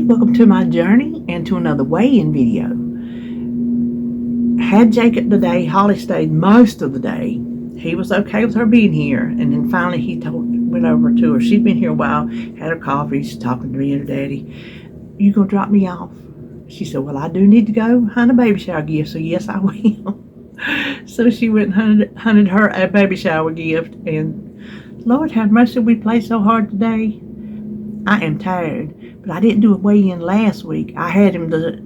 welcome to my journey and to another weigh-in video. Had Jacob today. Holly stayed most of the day. He was okay with her being here, and then finally he went over to her. She'd been here a while, had her coffee, she's talking to me and her daddy. You gonna drop me off? She said, well, I do need to go hunt a baby shower gift, so yes, I will. So she went and hunted her a baby shower gift, and Lord have mercy, we played so hard today. I am tired, but I didn't do a weigh-in last week. I had him the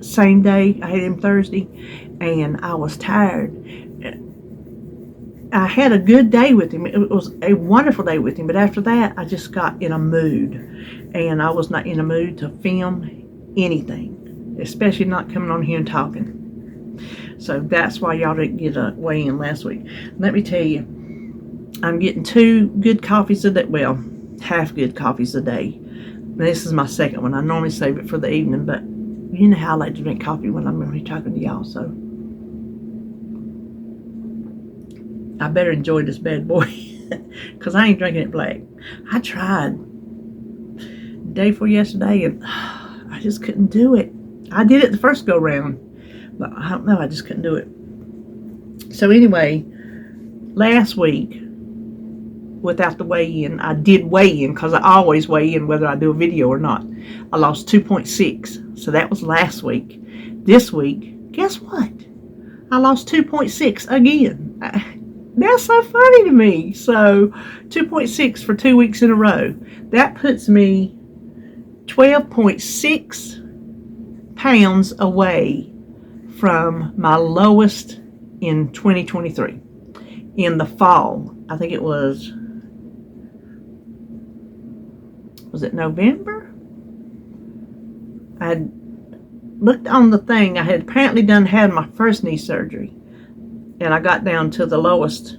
same day. I had him Thursday, and I was tired. I had a good day with him. It was a wonderful day with him, but after that, I just got in a mood, and I was not in a mood to film anything, especially not coming on here and talking. So that's why y'all didn't get a weigh-in last week. Let me tell you, I'm getting 2 good coffees a day. Well, half good coffees a day. This is my second one. I normally save it for the evening, but you know how I like to drink coffee when I'm going to be talking to y'all, so I better enjoy this bad boy because I ain't drinking it black. I tried day before yesterday, and I just couldn't do it. I did it the first go round, but I don't know, I just couldn't do it. So anyway, last week, without the weigh-in, I did weigh in because I always weigh in whether I do a video or not. I lost 2.6, so that was last week. This week, guess what? I lost 2.6 again. That's so funny to me. So 2.6 for 2 weeks in a row. That puts me 12.6 pounds away from my lowest in 2023. In the fall, I think it was it November? I looked on the thing. I had apparently had my first knee surgery, and I got down to the lowest,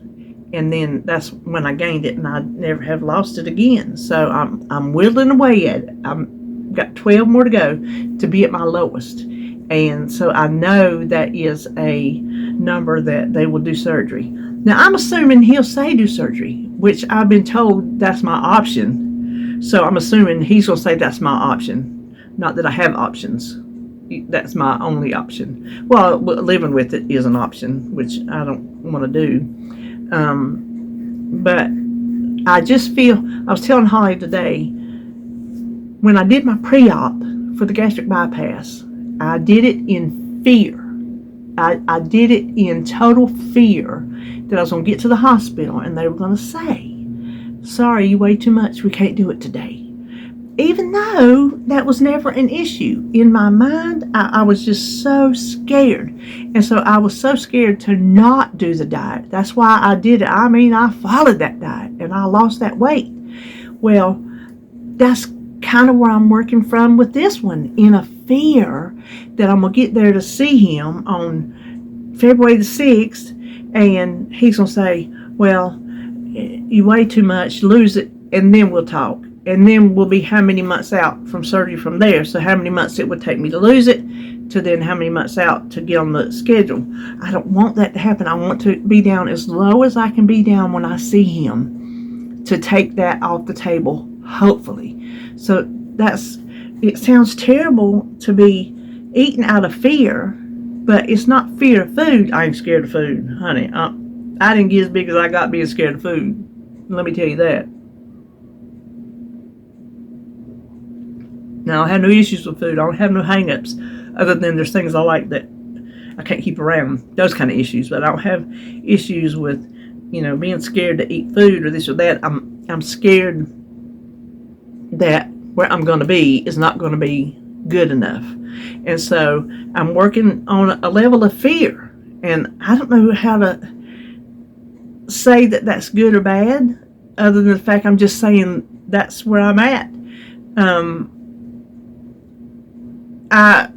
and then that's when I gained it, and I never have lost it again. So I'm whittling away at it. I've got 12 more to go to be at my lowest, and so I know that is a number that they will do surgery. Now I'm assuming he'll say do surgery, which I've been told that's my option. So I'm assuming he's going to say that's my option. Not that I have options. That's my only option. Well, living with it is an option, which I don't want to do. But I just feel, I was telling Holly today, when I did my pre-op for the gastric bypass, I did it in fear. I did it in total fear that I was going to get to the hospital and they were going to say, sorry, you weigh too much, we can't do it today. Even though that was never an issue. In my mind, I was just so scared. And so I was so scared to not do the diet. That's why I did it. I mean, I followed that diet and I lost that weight. Well, that's kind of where I'm working from with this one, in a fear that I'm going to get there to see him on February the 6th, and he's going to say, well, you weigh too much, lose it, and then we'll talk. And then we'll be how many months out from surgery from there. So how many months it would take me to lose it, to then how many months out to get on the schedule. I don't want that to happen. I want to be down as low as I can be down when I see him, to take that off the table, hopefully. So it sounds terrible to be eating out of fear, but it's not fear of food. I ain't scared of food, honey. I didn't get as big as I got being scared of food. Let me tell you that. Now, I have no issues with food. I don't have no hang-ups, other than there's things I like that I can't keep around. Those kind of issues. But I don't have issues with, being scared to eat food or this or that. I'm scared that where I'm going to be is not going to be good enough. And so I'm working on a level of fear. And I don't know how to say that that's good or bad, other than the fact I'm just saying that's where I'm at. I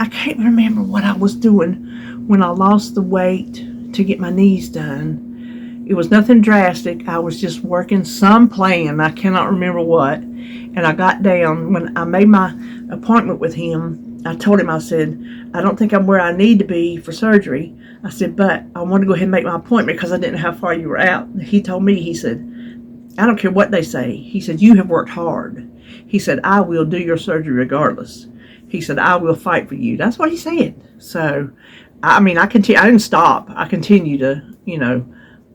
can't remember what I was doing when I lost the weight to get my knees done. It was nothing drastic. I was just working some plan. I cannot remember what. And I got down, when I made my appointment with him, I told him, I said, I don't think I'm where I need to be for surgery. I said, but I want to go ahead and make my appointment because I didn't know how far you were out. He told me, he said, I don't care what they say. He said, you have worked hard. He said, I will do your surgery regardless. He said, I will fight for you. That's what he said. So, I mean, I didn't stop. I continue to,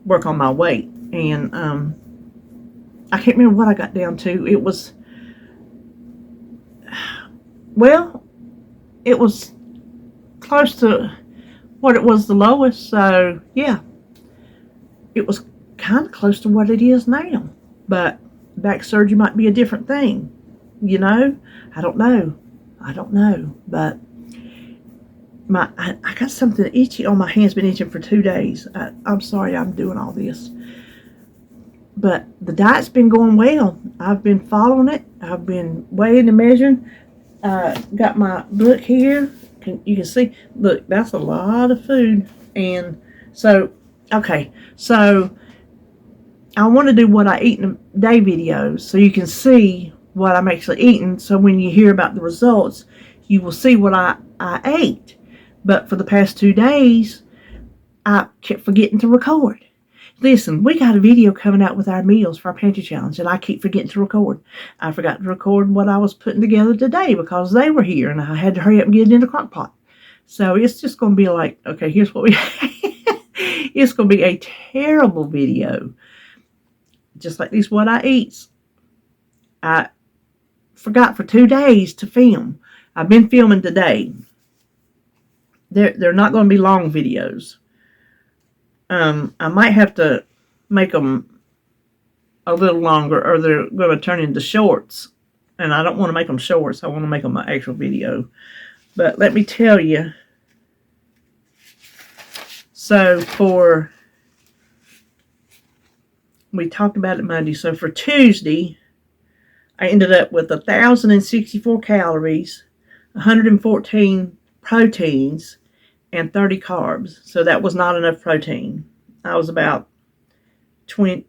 work on my weight. And I can't remember what I got down to. It was close to what it was the lowest. So, yeah, it was kind of close to what it is now. But back surgery might be a different thing. I don't know. But I got something itchy on my hands. Been itching for 2 days. I'm sorry I'm doing all this. But the diet's been going well. I've been following it. I've been weighing and measuring. Got my book here. You can see, look, that's a lot of food. And so, okay, so I want to do what I eat in a day videos so you can see what I'm actually eating. So when you hear about the results, you will see what I ate. But for the past 2 days, I kept forgetting to record. Listen, we got a video coming out with our meals for our pantry challenge, and I keep forgetting to record. I forgot to record what I was putting together today because they were here, and I had to hurry up and get it in the crock pot. So it's just going to be like, okay, here's what we it's going to be a terrible video. Just like this, what I eat. I forgot for 2 days to film. I've been filming today. They're not going to be long videos. I might have to make them a little longer, or they're going to turn into shorts. And I don't want to make them shorts. I want to make them an actual video. But let me tell you. So we talked about it Monday. So for Tuesday, I ended up with 1,064 calories, 114 proteins, and 30 carbs. So that was not enough protein. I was about 10,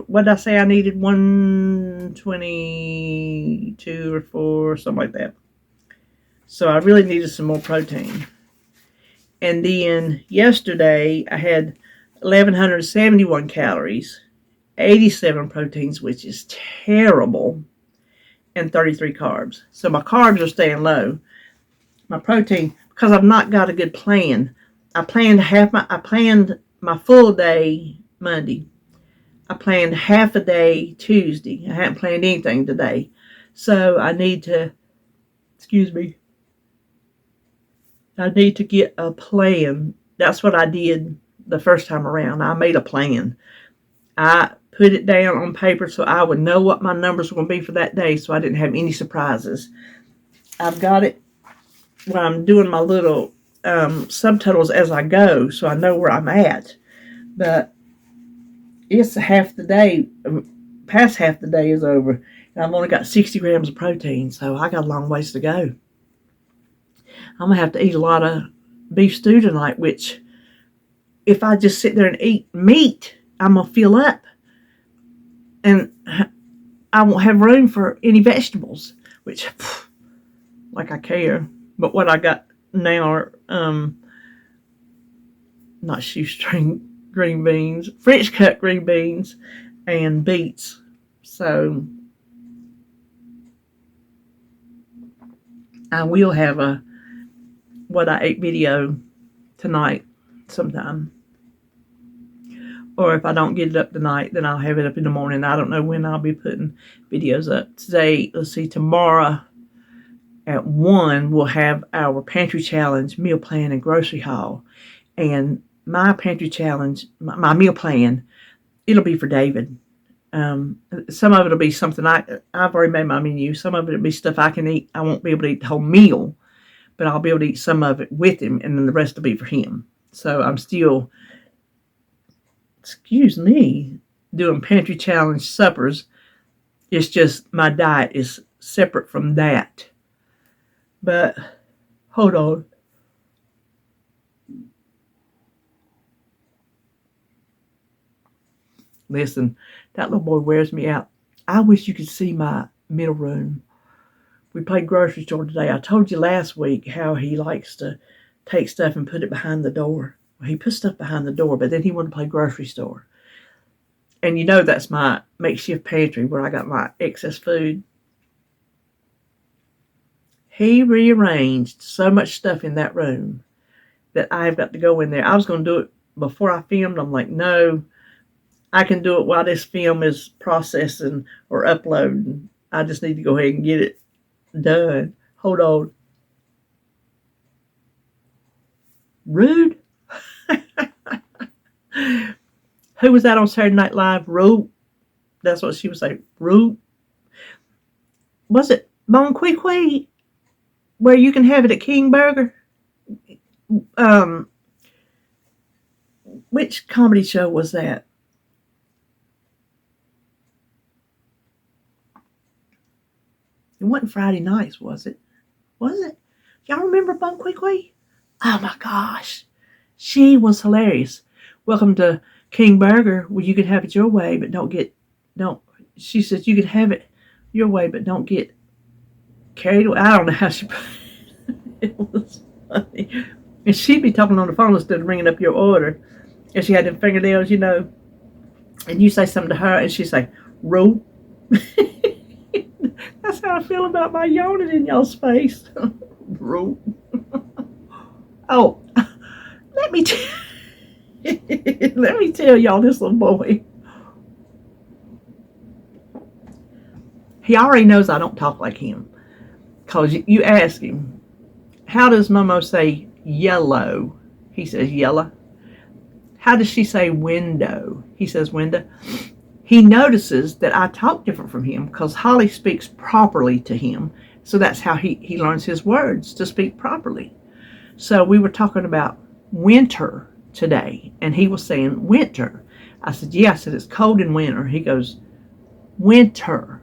what did I say I needed? 122 or 4, something like that. So I really needed some more protein. And then yesterday I had 1,171 calories, 87 proteins, which is terrible, and 33 carbs. So my carbs are staying low. My protein, because I've not got a good plan. I planned my full day Monday. I planned half a day Tuesday. I haven't planned anything today. So I need to get a plan. That's what I did the first time around. I made a plan. I put it down on paper so I would know what my numbers were going to be for that day, so I didn't have any surprises. I've got it when I'm doing my little subtotals as I go, so I know where I'm at. But it's half the day, past half the day is over, and I've only got 60 grams of protein, so I got a long ways to go. I'm going to have to eat a lot of beef stew tonight, which if I just sit there and eat meat, I'm going to fill up. And I won't have room for any vegetables, which, like I care. But what I got now are, not shoestring green beans, French cut green beans, and beets. So I will have a what I ate video tonight sometime. Or if I don't get it up tonight, then I'll have it up in the morning. I don't know when I'll be putting videos up. Today, tomorrow at 1, we'll have our pantry challenge, meal plan, and grocery haul. And my pantry challenge, my meal plan, it'll be for David. Some of it will be something I've already made my menu. Some of it will be stuff I can eat. I won't be able to eat the whole meal, but I'll be able to eat some of it with him, and then the rest will be for him. So I'm still, doing pantry challenge suppers. It's just my diet is separate from that. But hold on. Listen, that little boy wears me out. I wish you could see my middle room. We played grocery store today. I told you last week how he likes to take stuff and put it behind the door. Well, he put stuff behind the door, but then he wanted to play grocery store. And you know that's my makeshift pantry where I got my excess food. He rearranged so much stuff in that room that I've got to go in there. I was going to do it before I filmed. I'm like, no, I can do it while this film is processing or uploading. I just need to go ahead and get it done. Hold on. Rude. Who was that on Saturday Night Live? Rude. That's what she was saying. Rude. Was it Bon Qui Qui? Where you can have it at King Burger? Which comedy show was that? It wasn't Friday nights, was it? Was it? Y'all remember Bon Qui Qui? Oh my gosh. She was hilarious. Welcome to King Burger, where you can have it your way, but she says you can have it your way, but don't get carried away. I don't know how she put it. It was funny. And she'd be talking on the phone instead of ringing up your order. And she had them fingernails, and you say something to her, and she'd say, "Rude." That's how I feel about my yawning in y'all's face. Rude. Oh, let me tell y'all this little boy. He already knows I don't talk like him. Because you ask him, how does Momo say yellow? He says yellow. How does she say window? He says window. He notices that I talk different from him because Holly speaks properly to him. So that's how he learns his words, to speak properly. So we were talking about winter today, and he was saying winter. I said, yeah. I said, it's cold in winter. He goes, winter.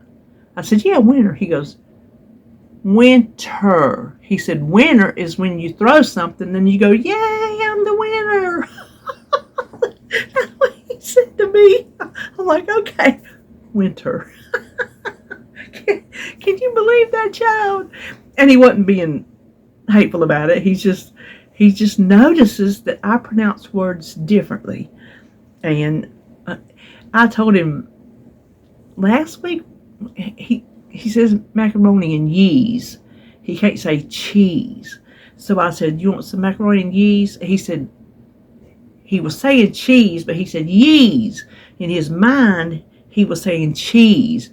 I said, yeah, winter. He goes, winter. He said, winter is when you throw something and you go, yay, I'm the winner. That's what he said to me. I'm like, okay, winter. Can you believe that, child? And he wasn't being hateful about it. He just notices that I pronounce words differently. And I told him last week, he says macaroni and yeast. He can't say cheese. So I said, you want some macaroni and yeast? He said, he was saying cheese, but he said yeast. In his mind, he was saying cheese.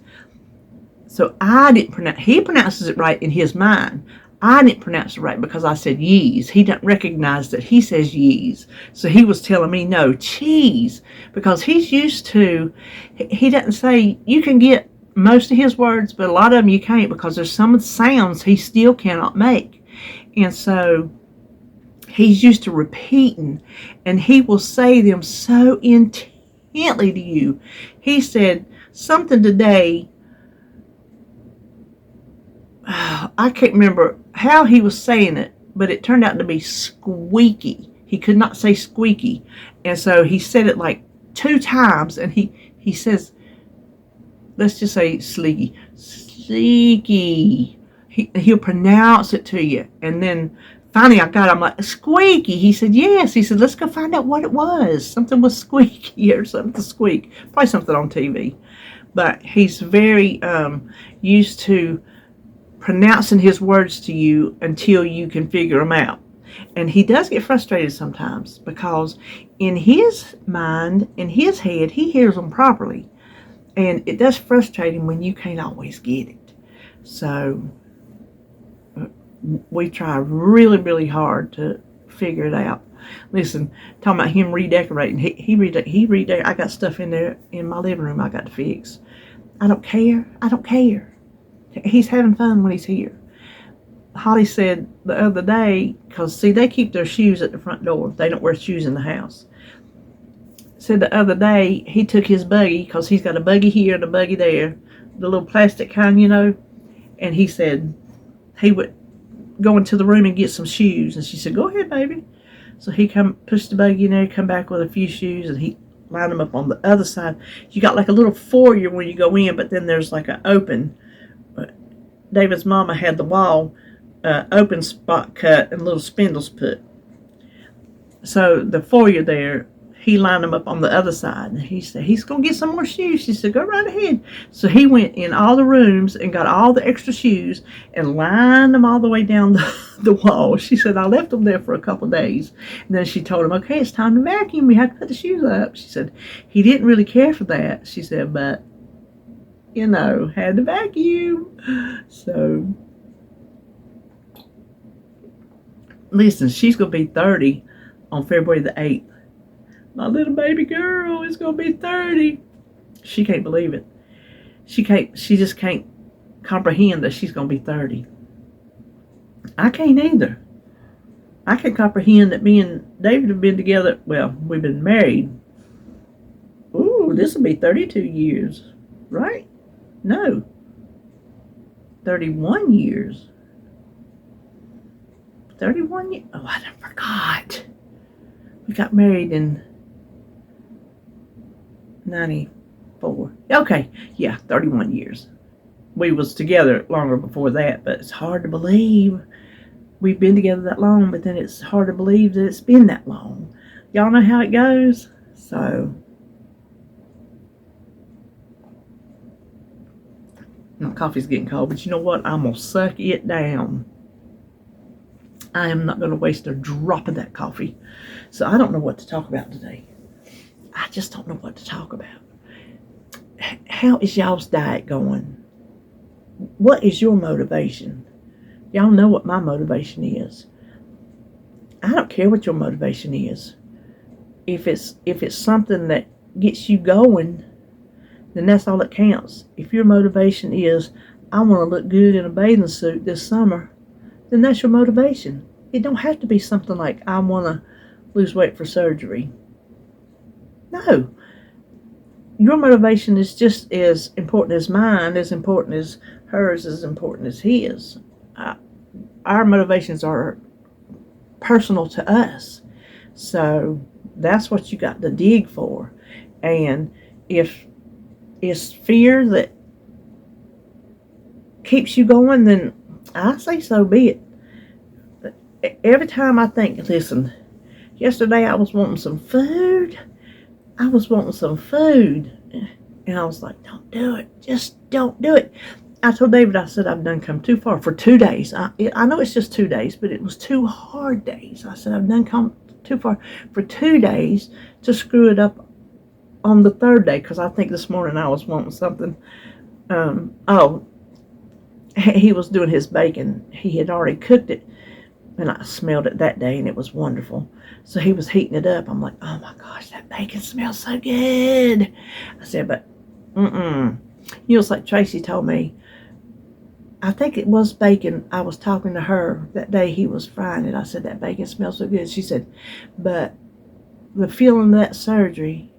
So I didn't pronounce, he pronounces it right in his mind. I didn't pronounce it right because I said yeast. He didn't recognize that he says yeast. So he was telling me, no, cheese. Because he's used to, he doesn't say, you can get most of his words, but a lot of them you can't because there's some sounds he still cannot make. And so he's used to repeating, and he will say them so intently to you. He said something today, I can't remember how he was saying it, but it turned out to be squeaky. He could not say squeaky. And so he said it like 2 times, and he says, let's just say sleeky. Sleeky. He'll pronounce it to you. And then finally I got him like, squeaky. He said, yes. He said, let's go find out what it was. Something was squeaky or something to squeak. Probably something on TV. But he's very used to pronouncing his words to you until you can figure them out. And he does get frustrated sometimes because in his mind, in his head, he hears them properly. And it does frustrate him when you can't always get it. So we try really, really hard to figure it out. Listen, talking about him redecorating. I got stuff in there in my living room I got to fix. I don't care. I don't care. He's having fun when he's here. Holly said the other day, because see, they keep their shoes at the front door. They don't wear shoes in the house. Said the other day he took his buggy, because he's got a buggy here and a buggy there, the little plastic kind, and he said he would go into the room and get some shoes. And she said, go ahead, baby. So he pushed the buggy in there, come back with a few shoes, and he lined them up on the other side. You got like a little foyer when you go in, but then there's like an open. David's mama had the wall open spot cut and little spindles put. So the foyer there, he lined them up on the other side. And he said, he's going to get some more shoes. She said, go right ahead. So he went in all the rooms and got all the extra shoes and lined them all the way down the wall. She said, I left them there for a couple of days. And then she told him, okay, it's time to vacuum. We have to put the shoes up. She said, he didn't really care for that. She said, but, had to vacuum. So, listen, she's going to be 30 on February the 8th. My little baby girl is going to be 30. She can't believe it. She just can't comprehend that she's going to be 30. I can't either. I can comprehend that me and David have been together, well, we've been married. Ooh, this will be 32 years, right? No. 31 years. 31 years. Oh, I forgot. We got married in 94. Okay, yeah, 31 years. We was together longer before that, but it's hard to believe we've been together that long, but then it's hard to believe that it's been that long. Y'all know how it goes? So, my coffee's getting cold, but you know what? I'm going to suck it down. I am not going to waste a drop of that coffee. So I don't know what to talk about today. I just don't know what to talk about. How is y'all's diet going? What is your motivation? Y'all know what my motivation is. I don't care what your motivation is. If it's something that gets you going, then that's all that counts. If your motivation is, I want to look good in a bathing suit this summer, then that's your motivation. It don't have to be something like, I want to lose weight for surgery. No. Your motivation is just as important as mine, as important as hers, as important as his. Our motivations are personal to us. So that's what you got to dig for. And if it's fear that keeps you going, then I say so be it. Every time I think, listen, yesterday I was wanting some food. And I was like, don't do it. Just don't do it. I told David, I said, I've done come too far for 2 days. I know it's just 2 days, but it was 2 hard days. I said, I've done come too far for 2 days to screw it up on the 3rd day, because I think this morning I was wanting something. He was doing his bacon. He had already cooked it, and I smelled it that day, and it was wonderful. So he was heating it up. I'm like, oh my gosh, that bacon smells so good. I said, but, it's like Tracy told me, I think it was bacon. I was talking to her that day he was frying it. I said, that bacon smells so good. She said, but the feeling of that surgery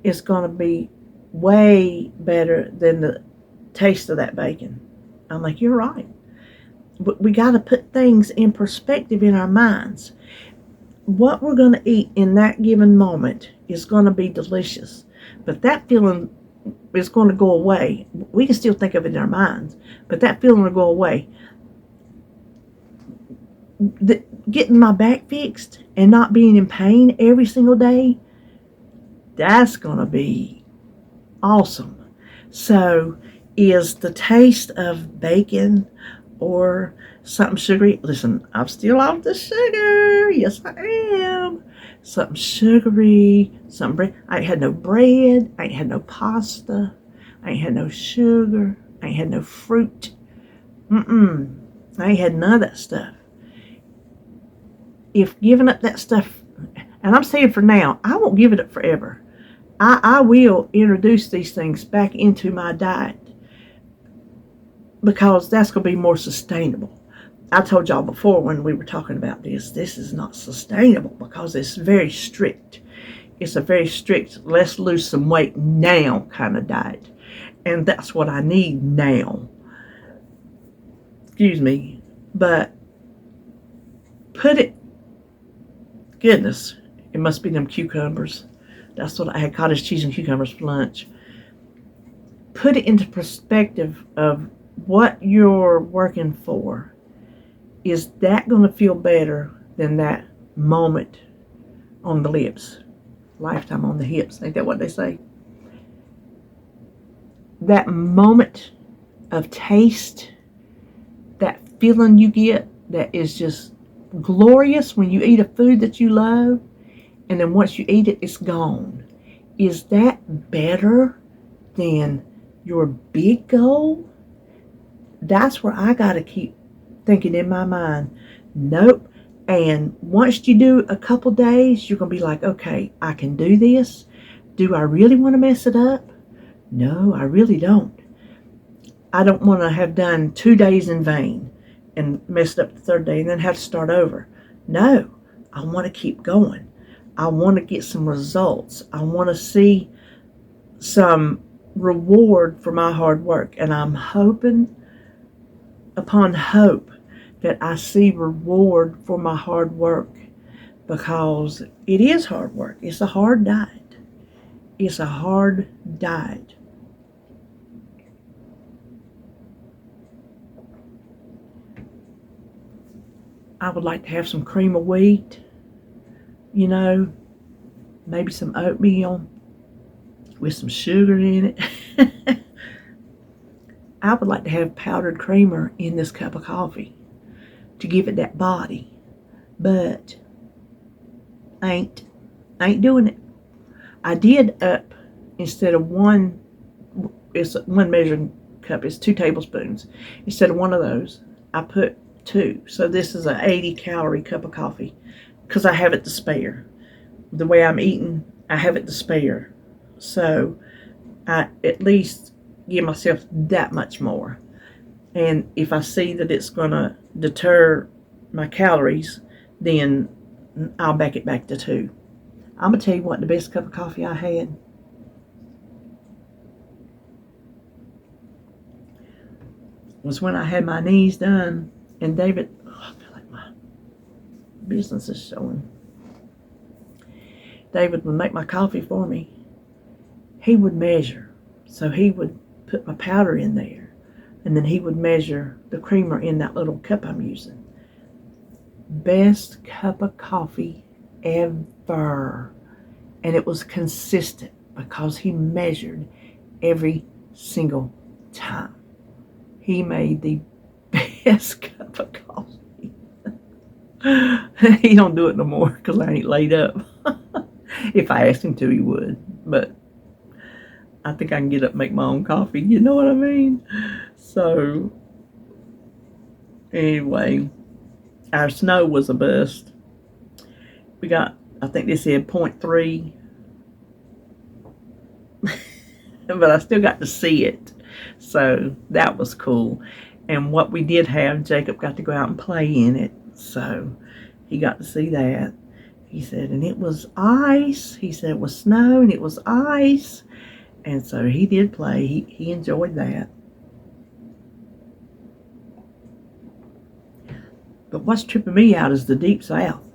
is going to be way better than the taste of that bacon. I'm like, you're right. But we got to put things in perspective in our minds. What we're going to eat in that given moment is going to be delicious. But that feeling is going to go away. We can still think of it in our minds, but that feeling will go away. Getting my back fixed and not being in pain every single day, that's going to be awesome. So is the taste of bacon or something sugary? Listen, I'm still off the sugar. Yes, I am. Something sugary, something bread. I ain't had no bread. I ain't had no pasta. I ain't had no sugar. I ain't had no fruit. I ain't had none of that stuff. If giving up that stuff, and I'm saying for now, I won't give it up forever. I will introduce these things back into my diet because that's going to be more sustainable. I told y'all before when we were talking about this is not sustainable because it's very strict. It's a very strict, let's lose some weight now kind of diet. And that's what I need now. Excuse me. But goodness, it must be them cucumbers. That's what I had, cottage cheese and cucumbers for lunch. Put it into perspective of what you're working for. Is that going to feel better than that moment on the lips? lifetime on the hips. Ain't that what they say? That moment of taste, that feeling you get that is just glorious when you eat a food that you love, and then once you eat it, it's gone. Is that better than your big goal? That's where I got to keep thinking in my mind, nope. And once you do a couple days, you're going to be like, okay, I can do this. Do I really want to mess it up? No, I really don't. I don't want to have done 2 days in vain and messed up the third day and then have to start over. No, I want to keep going. I want to get some results. I want to see some reward for my hard work. And I'm hoping upon hope that I see reward for my hard work, because it is hard work. It's a hard diet. It's a hard diet. I would like to have some cream of wheat, maybe some oatmeal with some sugar in it. I would like to have powdered creamer in this cup of coffee to give it that body, but I ain't doing it. I did up, instead of it's one measuring cup, it's 2 tablespoons. Instead of one of those, I put 2. So this is an 80-calorie cup of coffee, because I have it to spare. The way I'm eating, I have it to spare. So I at least give myself that much more. And if I see that it's going to deter my calories, then I'll back it back to 2. I'm going to tell you what, the best cup of coffee I had was when I had my knees done. And David, I feel like my business is showing. David would make my coffee for me. He would measure. So he would put my powder in there, and then he would measure the creamer in that little cup I'm using. Best cup of coffee ever. And it was consistent because he measured every single time. He made the best cup of coffee. He don't do it no more because I ain't laid up. If I asked him to, he would. But I think I can get up and make my own coffee. You know what I mean? So, anyway, our snow was a bust. We got, I think they said 0.3. But I still got to see it. So, that was cool. And what we did have, Jacob got to go out and play in it. So, he got to see that. He said, and it was ice. He said it was snow and it was ice. And so he did play. He enjoyed that. But what's tripping me out is the deep south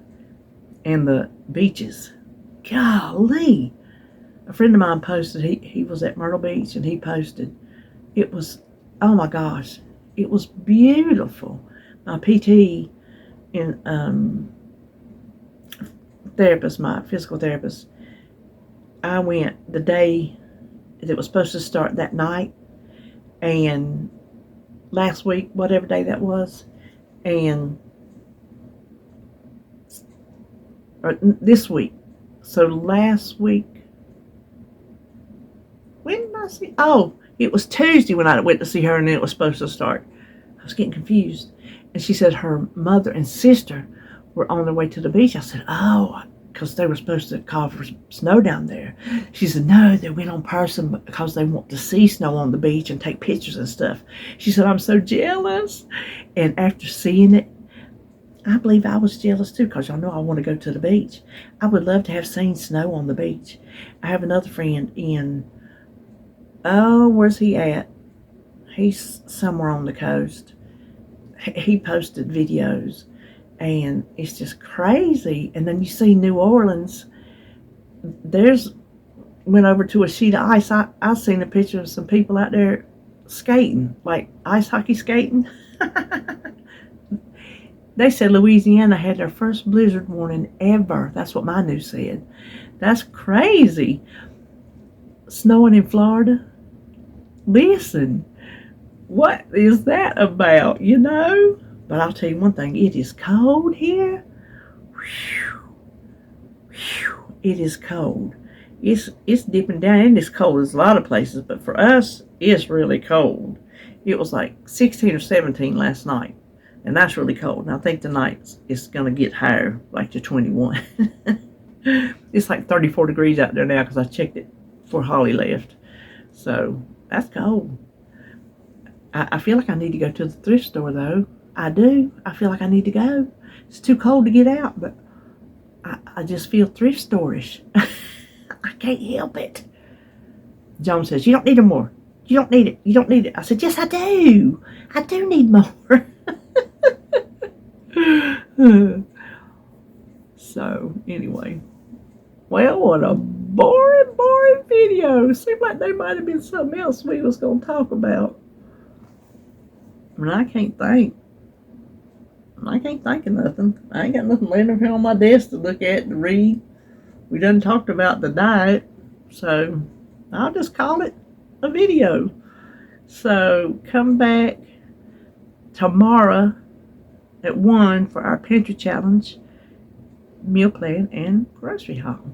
and the beaches. Golly. A friend of mine posted, he was at Myrtle Beach, and he posted, it was, oh my gosh, it was beautiful. My PT and therapist, my physical therapist, I went the day that it was supposed to start that night, and last week, whatever day that was, and or this week. So last week, when did I see? Oh, it was Tuesday when I went to see her, and then it was supposed to start. I was getting confused. And she said her mother and sister were on their way to the beach. I said, oh, because they were supposed to call for snow down there. She said, no, they went on person because they want to see snow on the beach and take pictures and stuff. She said, I'm so jealous. And after seeing it, I believe I was jealous too, because y'all know I want to go to the beach. I would love to have seen snow on the beach. I have another friend in, where's he at? He's somewhere on the coast. He posted videos, and it's just crazy. And then you see New Orleans. Went over to a sheet of ice. I've seen a picture of some people out there skating, like ice hockey skating. They said Louisiana had their first blizzard warning ever. That's what my news said. That's crazy. Snowing in Florida? Listen, what is that about, you know? But I'll tell you one thing, it is cold here. Whew, whew, it is cold. It's dipping down, and it's cold as a lot of places, but for us, it's really cold. It was like 16 or 17 last night, and that's really cold. And I think tonight it's going to get higher, like to 21. It's like 34 degrees out there now because I checked it before Holly left. So that's cold. I feel like I need to go to the thrift store, though. I do. I feel like I need to go. It's too cold to get out, but I just feel thrift store-ish. I can't help it. Joan says, you don't need them more. You don't need it. You don't need it. I said, yes, I do. I do need more. So, anyway. Well, what a boring video. Seemed like there might have been something else we was going to talk about. I mean, I can't think. I can't think of nothing. I ain't got nothing laying up here on my desk to look at and read. We done talked about the diet, so I'll just call it a video. So come back tomorrow at 1 for our pantry challenge, meal plan, and grocery haul.